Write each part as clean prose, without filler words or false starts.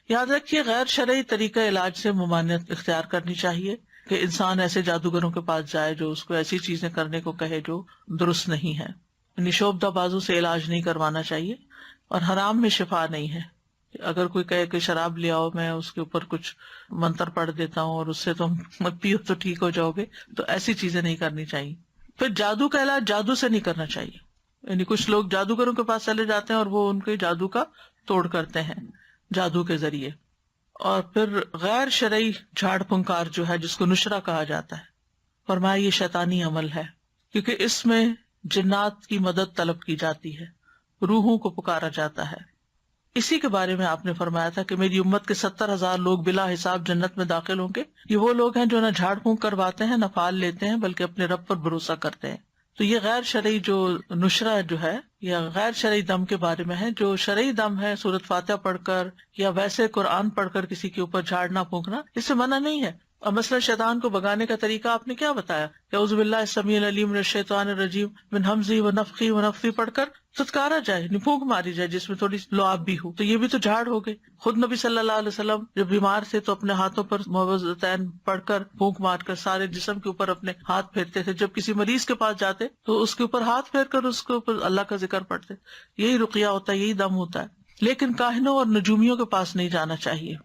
یاد رکھیے غیر شرعی طریقہ علاج سے ممانعت اختیار کرنی چاہیے کہ انسان ایسے جادوگروں کے پاس جائے جو اس کو ایسی چیزیں کرنے کو کہے جو درست نہیں ہے. یعنی شعبدہ بازو سے علاج نہیں کروانا چاہیے، اور حرام میں شفا نہیں ہے. اگر کوئی کہے کہ شراب لے آؤ، میں اس کے اوپر کچھ منتر پڑھ دیتا ہوں اور اس سے تم مت پیو تو ٹھیک ہو جاؤ گے، تو ایسی چیزیں نہیں کرنی چاہیے. پھر جادو کا علاج جادو سے نہیں کرنا چاہیے. یعنی کچھ لوگ جادوگروں کے پاس چلے جاتے ہیں اور وہ ان کے جادو کا توڑ کرتے ہیں جادو کے ذریعے. اور پھر غیر شرعی جھاڑ پھنکار جو ہے، جس کو نشرہ کہا جاتا ہے، فرمایا یہ شیطانی عمل ہے، کیونکہ اس میں جنات کی مدد طلب کی جاتی ہے، روحوں کو پکارا جاتا ہے. اسی کے بارے میں آپ نے فرمایا تھا کہ میری امت کے 70,000 لوگ بلا حساب جنت میں داخل ہوں گے. یہ وہ لوگ ہیں جو نہ جھاڑ پھونک کرواتے ہیں، نہ پھال لیتے ہیں، بلکہ اپنے رب پر بھروسہ کرتے ہیں. تو یہ غیر شرعی جو نشرہ جو ہے یا غیر شرعی دم کے بارے میں ہے. جو شرعی دم ہے سورۃ فاتحہ پڑھ کر یا ویسے قرآن پڑھ کر کسی کے اوپر جھاڑنا پھونکنا، اس سے منع نہیں ہے. اور مثلا شیطان کو بگانے کا طریقہ آپ نے کیا بتایا؟ اعوذ باللہ السمیع العلیم من الشیطان الرجیم من ہمزہ ونفخہ ونفثہ پڑھ کر ستکارا جائے، پھونک ماری جائے جس میں تھوڑی لعاب بھی ہو، تو یہ بھی تو جھاڑ ہو گئے. خود نبی صلی اللہ علیہ وسلم جب بیمار تھے تو اپنے ہاتھوں پر معوذتین پڑھ کر پھونک مار کر سارے جسم کے اوپر اپنے ہاتھ پھیرتے تھے. جب کسی مریض کے پاس جاتے تو اس کے اوپر ہاتھ پھیر کر اس کے اوپر اللہ کا ذکر پڑھتے. یہی رقیہ ہوتا ہے، یہی دم ہوتا ہے. لیکن کاہنوں اور نجومیوں کے پاس نہیں جانا چاہیے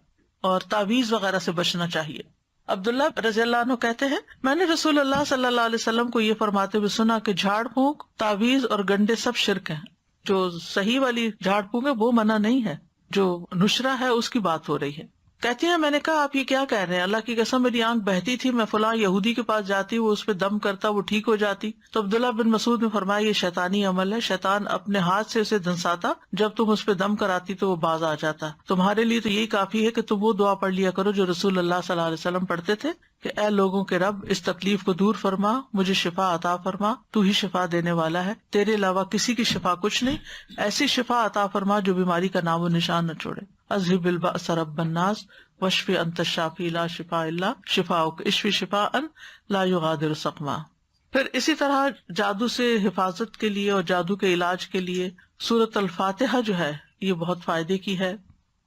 اور تعویذ وغیرہ سے بچنا چاہیے. عبداللہ رضی اللہ عنہ کہتے ہیں میں نے رسول اللہ صلی اللہ علیہ وسلم کو یہ فرماتے ہوئے سنا کہ جھاڑ پھونک، تعویذ اور گنڈے سب شرک ہیں. جو صحیح والی جھاڑ پھونک ہے وہ منع نہیں ہے، جو نشرہ ہے اس کی بات ہو رہی ہے. کہتی ہیں میں نے کہا آپ یہ کیا کہہ رہے ہیں؟ اللہ کی قسم میری آنکھ بہتی تھی، میں فلاں یہودی کے پاس جاتی، وہ اس پہ دم کرتا، وہ ٹھیک ہو جاتی. تو عبداللہ بن مسعود نے فرمایا یہ شیطانی عمل ہے، شیطان اپنے ہاتھ سے اسے دھنساتا، جب تم اس پہ دم کراتی تو وہ باز آ جاتا. تمہارے لیے تو یہی کافی ہے کہ تم وہ دعا پڑھ لیا کرو جو رسول اللہ صلی اللہ علیہ وسلم پڑھتے تھے کہ اے لوگوں کے رب اس تکلیف کو دور فرما، مجھے شفا عطا فرما، تو ہی شفا دینے والا ہے، تیرے علاوہ کسی کی شفا کچھ نہیں، ایسی شفا عطا فرما جو بیماری کا نام و نشان نہ چھوڑے. اذهب البأس رب الناس واشف انت الشافی لا شفاء الا شفاؤک اشف شفاء لا یغادر سقما. پھر اسی طرح جادو سے حفاظت کے لیے اور جادو کے علاج کے لیے سورۃ الفاتحہ جو ہے یہ بہت فائدے کی ہے.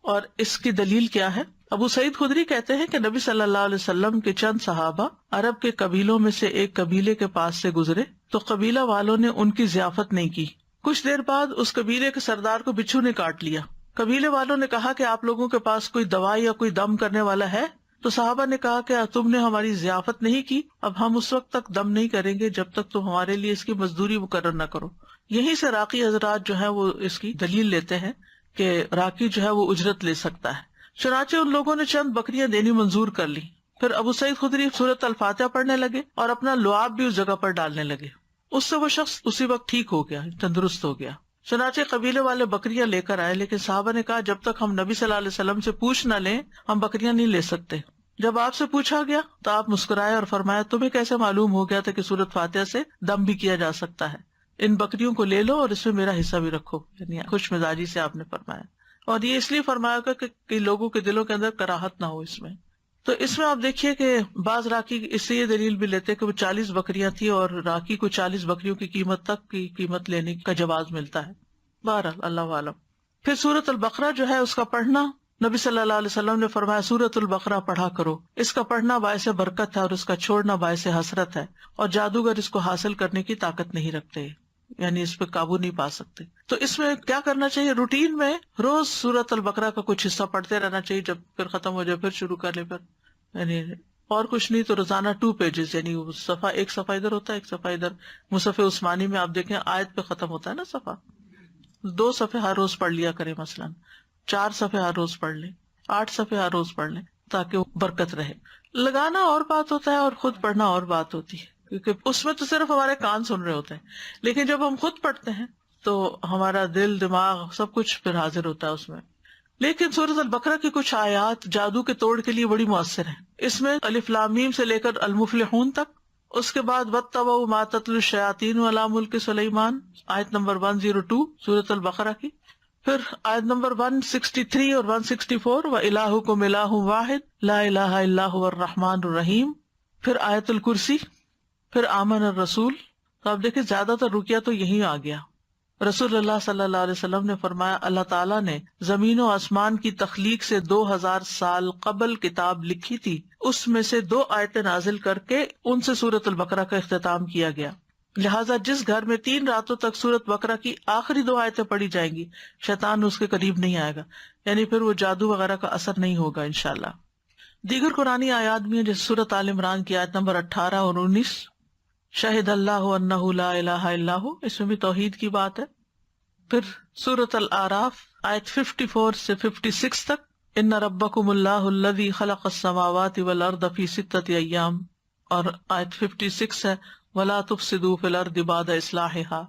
اور اس کی دلیل کیا ہے؟ ابو سعید خدری کہتے ہیں کہ نبی صلی اللہ علیہ وسلم کے چند صحابہ عرب کے قبیلوں میں سے ایک قبیلے کے پاس سے گزرے تو قبیلہ والوں نے ان کی ضیافت نہیں کی. کچھ دیر بعد اس قبیلے کے سردار کو بچھو نے کاٹ لیا. قبیلے والوں نے کہا کہ آپ لوگوں کے پاس کوئی دوا یا کوئی دم کرنے والا ہے؟ تو صحابہ نے کہا کہ تم نے ہماری ضیافت نہیں کی، اب ہم اس وقت تک دم نہیں کریں گے جب تک تم ہمارے لیے اس کی مزدوری مقرر نہ کرو. یہیں سے راقی حضرات جو ہیں وہ اس کی دلیل لیتے ہیں کہ راقی جو ہے وہ اجرت لے سکتا ہے. چنانچہ ان لوگوں نے چند بکریاں دینی منظور کر لی. پھر ابو سعید خدری سورۃ الفاتحہ پڑھنے لگے اور اپنا لعاب بھی اس جگہ پر ڈالنے لگے. اس سے وہ شخص اسی وقت ٹھیک ہو گیا، تندرست ہو گیا. چنانچہ قبیلے والے بکریاں لے کر آئے، لیکن صحابہ نے کہا جب تک ہم نبی صلی اللہ علیہ وسلم سے پوچھ نہ لیں ہم بکریاں نہیں لے سکتے. جب آپ سے پوچھا گیا تو آپ مسکرائے اور فرمایا تمہیں کیسے معلوم ہو گیا تھا کہ سورۃ فاتحہ سے دم بھی کیا جا سکتا ہے؟ ان بکریوں کو لے لو اور اس میں میرا حصہ بھی رکھو. یعنی خوش مزاجی سے آپ نے فرمایا، اور یہ اس لیے فرمایا گا کہ لوگوں کے دلوں کے اندر کراہت نہ ہو اس میں. تو اس میں آپ دیکھیے کہ بعض راکی اس سے یہ دلیل بھی لیتے کہ وہ 40 بکریاں تھی اور راکی کو 40 بکریوں کی قیمت تک کی قیمت لینے کا جواز ملتا ہے. بہرحال اللہ عالم. پھر سورۃ البقرہ جو ہے اس کا پڑھنا، نبی صلی اللہ علیہ وسلم نے فرمایا سورۃ البقرہ پڑھا کرو، اس کا پڑھنا باعث برکت ہے اور اس کا چھوڑنا باعث حسرت ہے، اور جادوگر اس کو حاصل کرنے کی طاقت نہیں رکھتے، یعنی اس پہ قابو نہیں پا سکتے. تو اس میں کیا کرنا چاہیے؟ روٹین میں روز سورۃ البقرہ کا کچھ حصہ پڑھتے رہنا چاہیے، جب پھر ختم ہو جائے پھر شروع کر لیں. پھر یعنی اور کچھ نہیں تو روزانہ 2 پیجز، یعنی صفحہ ایک صفحہ ادھر ہوتا ہے ایک صفحہ ادھر. مصحف عثمانی میں آپ دیکھیں آیت پہ ختم ہوتا ہے نا صفحہ، 2 صفحے ہر روز پڑھ لیا کریں، مثلا 4 صفحے ہر روز پڑھ لیں، 8 صفحے ہر روز پڑھ لیں تاکہ برکت رہے. لگانا اور بات ہوتا ہے اور خود پڑھنا اور بات ہوتی ہے، کیونکہ اس میں تو صرف ہمارے کان سن رہے ہوتے ہیں، لیکن جب ہم خود پڑھتے ہیں تو ہمارا دل دماغ سب کچھ پھر حاضر ہوتا ہے اس میں. لیکن سورۃ البقرہ کی کچھ آیات جادو کے توڑ کے لیے بڑی مؤثر ہیں. اس میں الف لام میم سے لے کر المفلحون تک، اس کے بعد واتبعوا ما تتلو الشیاطین علی ملک سلیمان آیت نمبر 102 سورۃ البقرہ کی، پھر آیت نمبر 163 اور 164 وَإِلَٰهُكُمْ إِلَٰهٌ وَاحِدٌ لَا إِلَٰهَ إِلَّا هُوَ الرَّحْمَٰنُ الرَّحِيمُ، پھر آیت الکرسی، پھر آمن الرسول. تو آپ دیکھیں زیادہ تر رقیہ تو یہی آ گیا. رسول اللہ صلی اللہ علیہ وسلم نے فرمایا اللہ تعالیٰ نے زمین و آسمان کی تخلیق سے 2000 سال قبل کتاب لکھی تھی، اس میں سے 2 آیتیں نازل کر کے ان سے سورۃ البقرہ کا اختتام کیا گیا، لہٰذا جس گھر میں 3 راتوں تک سورۃ بقرہ کی آخری 2 آیتیں پڑھی جائیں گی شیطان اس کے قریب نہیں آئے گا، یعنی پھر وہ جادو وغیرہ کا اثر نہیں ہوگا انشاءاللہ۔ دیگر قرآنی آیات بھی ہیں جیسے سورۃ آل عمران کی آیت نمبر 18 اور 19، شہد اللہ انہ لا الہ الا ہو، اس میں بھی توحید کی بات ہے۔ پھر سورۃ الاعراف آیت 54 سے 56 تک، ان ربکم اللہ الذی خلق السماوات والارض فی 6 ایام، اور آیت 56 ہے ولا تفسدوا فی الارض بعد اصلاحها۔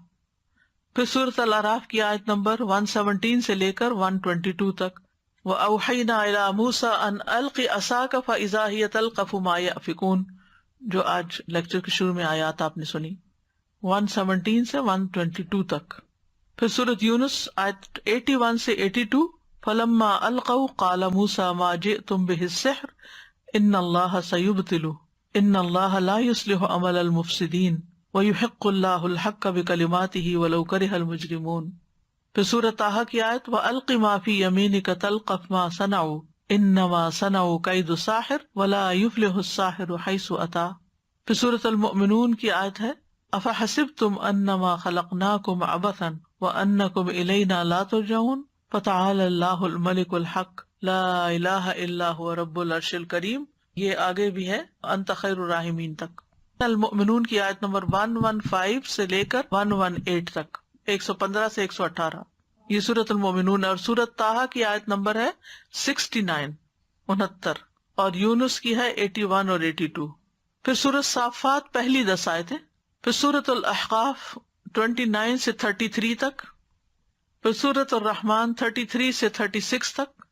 پھر سورۃ الاعراف کی آیت نمبر 117 سے لے کر 122 تک، وَأَوْحَيْنَا إِلَىٰ مُوسَىٰ أَنْ أَلْقِ عَصَاكَ فَإِذَا هِيَ تَلْقَفُ مَا يَأْفِكُونَ، جو آج لیکچر کے شروع میں آیات آپ نے سنی، 117 سے 122 تک۔ پھر سورۃ یونس آیت 81 سے 82، فَلَمَّا أَلْقَوْا قَالَ مُوسَىٰ مَا جِئْتُمْ بِهِ السِّحْرُ إِنَّ اللَّهَ سَيُبْطِلُهُ إِنَّ اللَّهَ لَا يُصْلِحُ عَمَلَ الْمُفْسِدِينَ وَيُحِقُّ اللَّهُ الْحَقَّ بِكَلِمَاتِهِ وَلَوْ كَرِهَ الْمُجْرِمُونَ۔ پھر سورۃ طٰہٰ کی آیت وَأَلْقِ مَا فِي يَمِينِكَ تَلْقَفْ مَا صَنَعُوا إِنَّمَا صَنَعُوا كَيْدُ سَاحِرٍ وَلَا يُفْلِحُ السَّاحِرُ حَيْثُ أَتَىٰ۔ پھر سورۃ المؤمنون کی آیت ہے أَفَحَسِبْتُمْ أَنَّمَا خَلَقْنَاكُمْ عَبَثًا وَأَنَّكُمْ إِلَيْنَا لَا تُرْجَعُونَ فَتَعَالَى اللَّهُ الْمَلِكُ الْحَقُّ لَا إِلَٰهَ إِلَّا هُوَ رَبُّ الْعَرْشِ الْكَرِيمِ، یہ آگے بھی ہے أَنْتَ خَيْرُ الرَّاحِمِينَ تک۔ المؤمنون کی آیت نمبر 115 سے لے کر 118 تک، 115 سے 118، یہ سورۃ المؤمنون۔ اور سورۃ طٰہٰ کی آیت نمبر ہے 69، 69، اور یونس کی ہے 81 اور 82۔ پھر سورۃ صافات پہلی 10 آیتیں، پھر سورۃ الاحقاف 29 سے 33 تک، پھر سورۃ الرحمن 33 سے 36 تک،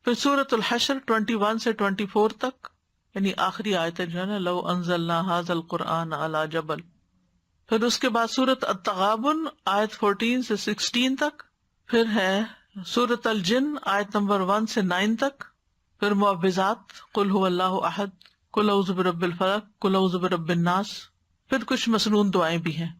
پھر سورۃ الحشر 21 سے 24 تک، یعنی آخری آیتیں جو ہے نا لو انزلنا ھذا القرآن علی جبل۔ پھر اس کے بعد سورۃ التغابن آیت 14 سے 16 تک، پھر ہے سورۃ الجن آیت نمبر 1 سے 9 تک، پھر معوذات قل هو اللہ احد، قل اعوذ برب الفلق، قل اعوذ برب الناس، پھر کچھ مسنون دعائیں بھی ہیں۔